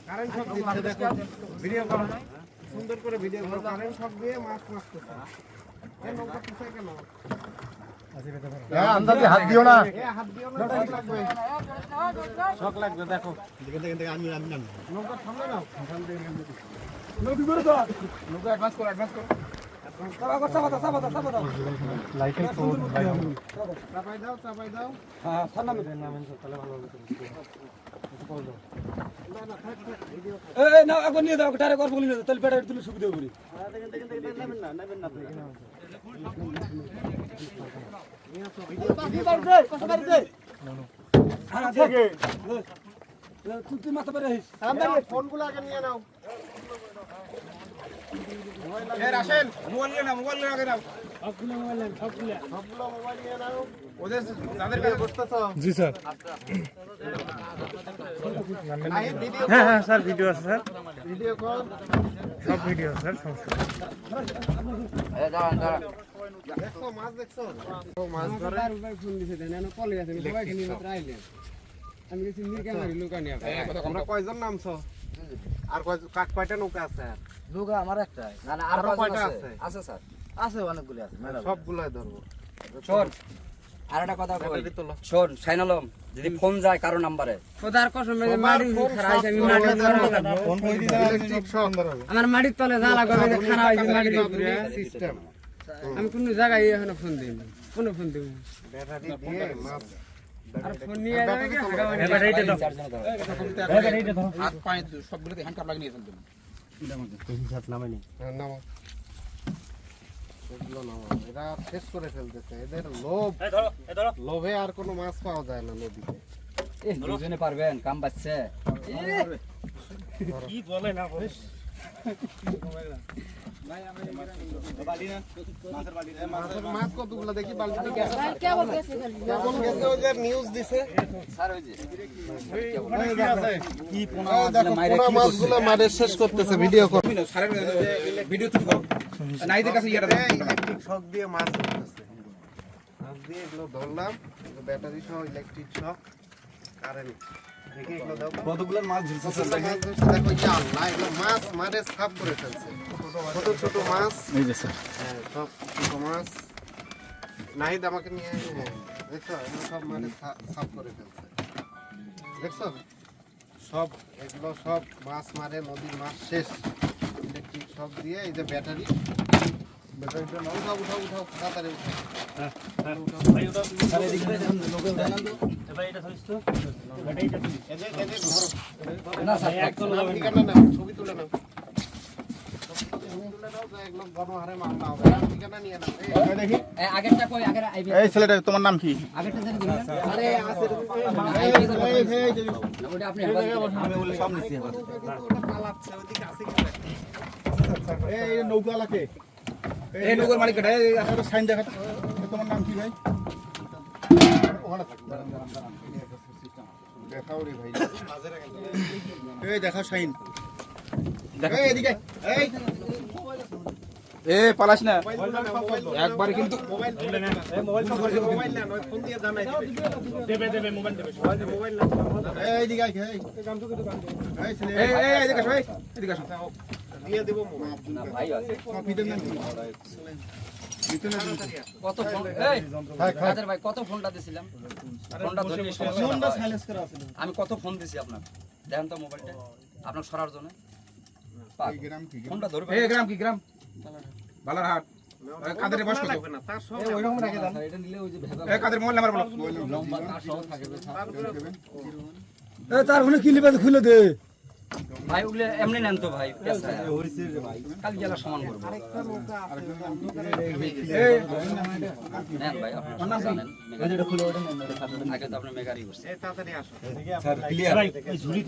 Current শক দিচ্ছে দেখো, video করো, সুন্দর করে ভিডিও করো। কারেন্ট শক দিয়ে মাছ মারতেছে। এই নৌকা পিছায় কেন? আন্দাজে হাত দিও না, হাত দিও না, শক লাগবে। শক লাগবে দেখো। আমি নৌকা সামনে নাও। নৌকা অ্যাডভান্স করো, অ্যাডভান্স করো। লাইটের কোড চাপাই দাও, চাপাই দাও। হ্যাঁ সামনে নামেন তাহলে ভালো হবে। না না, থাক থাক, ভিডিও করো। এই না এখন নিয়ে দাও, টারে কর বলি না তাহলে পেটে তুলে সুবিধা করি। দেখেন নেবেন না, নেবেন না আপনি। তুই মাথা পেরে আহিস। ফোনগুলো আগে নিয়ে নাও। আসেন মোবাইল নিয়ে নাও, মোবাইল নিয়ে আগে নাও। সবগুলো মোবাইল নিয়ে নাও। ওদের তাদের কাছে বসতেছো? জি স্যার। ভিডিও হ্যাঁ হ্যাঁ স্যার, ভিডিও আছে স্যার, ভিডিও কর। সব ভিডিও স্যার, সমস্যা নেই। দেখছো মাছ, দেখছো মাছ ধরে। আমরা কয়জন নামছো? আর কয়টা নৌকা আছে? নৌকা আমার একটাই। না না, আরো আরো কয়টা কয়টা আছে? আছে? আছে স্যার, আছে অনেকগুলি আছে ম্যাডাম। সবগুলাই ধরবো। শোন, আর একটা কথা কই। ব্যাটারি তোলো। শোন শাইনালম, যদি ফোন যায় কারো নাম্বারে, সবার ফোন ইলেকট্রিক শক আমার মাটির তলে জ্বালা করে খারাপ হয়েছে মাটির সিস্টেম। আমি কোন জায়গায় এখনো ফোন দিই কোনো ফোন দিব ব্যাটারি দিয়ে মাছ। আর ফোন নিয়ে যাবে কি এবার এইটা দাও, চার্জ দাও। এবার এইটা দাও। হাত পায়ে সবগুলোতে হ্যান্ড কাপ লাগিয়ে নিয়ে ফেলতে হ্যাঁ, নামাও। এগুলো নামাও। এরা শেষ করে ফেলতেছে। এদের লোভ, এই ধরো, এই ধরো। লোভে আর কোনো মাছ পাওয়া যায় না নদীতে। এ দুজনে পারবেন, কাম বাজছে। কি বলে না বলে। মাছের মাছ কতগুলো দেখি বালতিতে গেছে? কেবল গেছে, ওই যে নিউজ দিছে। স্যার ওই যে কি পোনা এই দেখো, পোনা মাছগুলো মারে শেষ করতেছে। ভিডিও কর। সারের ভিডিও তুই করো। নাইদের কাছে ইয়াটা দাও। ইলেকট্রিক শক দিয়ে মাছ ধরতেছে। মাছ দিয়ে এগুলো ধরলাম। ব্যাটারি সহ ইলেকট্রিক শক, কারেন্ট। দেখি এগুলো দাও। কতগুলো মাছ ধরছে কতগুলো মাছ ধরছে দেখো। ইয়া আল্লাহ, এগুলো মাছ মারে সাফ করে ফেলছে। ছোট ছোট মাছ। এই যে স্যার। হ্যাঁ, সব ছোট মাছ। নাহিদ আমাকে নিয়ে আয়। হ্যাঁ, দেখছো এগুলো সব মারে সাফ করে ফেলছে। দেখছো সব, এগুলো সব মাছ মারে, নদীর মাছ শেষ। ইলেকট্রিক শক দিয়ে এই যে ব্যাটারি, ব্যাটারিটা নাও। উঠাও উঠাও উঠাও, তাড়াতাড়ি উঠাও। এবার এইটা ধরিস তো, এবার এইটা তুলি। এদের ধরো। না স্যার, এক তলা যাবে না। ঠিকানা নাও, ছবি তুলে নাও। ছবি তুলে নাও, যে এগুলো গণহারে মামলা হবে। ঠিকানা নিয়ে নাও। এই, দেখি আগেরটা কই, আগের আইবি, এই ছেলেটা তোমার নাম কি? আগেরটা জানি দিলেন। আরে আছে ওটা আপনি হেল্প আমি বলি সব নিছি এবার। কিন্তু ওটা পালাচ্ছে, ওইদিকে আছে কি? এই নৌকালাকে এই নগর মালিক কেটে একটা সাইন দেখাতে। তোমার নাম কি ভাই? ওখানে থাকি। দেখাও রে ভাই। এই দেখা সাইন। এই এদিকে। এই এ পালাস না একবার কিন্তু মোবাইল এই মোবাইল তো মোবাইল না, নয় ফোন দিয়ে জানাই দেবে দেবে, মোবাইল দেবে। মোবাইল না। এইদিকে আয়। এই ছেলে এই এই এদিকে আসো, এদিকে আসো। দিয়ে দেব মোবাইল। না ভাই আছে। পিতার নাম কি? কত ফোন, এই কাদের ভাই কত ফোনটা দিছিলাম? ফোনটা ধরে ফোনটা সাইলেন্স করা আছে। আমি কত ফোন দিছি আপনার? দেখেন তো মোবাইলটা আপনার সরার জন্য। এই গ্রাম কি? ফোনটা ধরবে। এই গ্রাম কি গ্রাম? বালারহাট। কাদের বয়স কত? লাগবে না, তার সব ওইরকম রেখে দেন। এটা নিলে ওই যে ভেজা এই কাদের মোবাইল নাম্বার বলো। লম্বা তার সহ থাকে। এই তার ফোনে কি লিবাস খুলে দে। ভাই ওগুলো এমনি নেন তো ভাই, পেশা কাল জেলা সমান করবো। এই নেন ভাই, আপনার নাম জানেন আগে তো আপনি মেকারি করছেন। তাড়াতাড়ি আসো। Sir clear. ভাই, ওই ঝুড়ি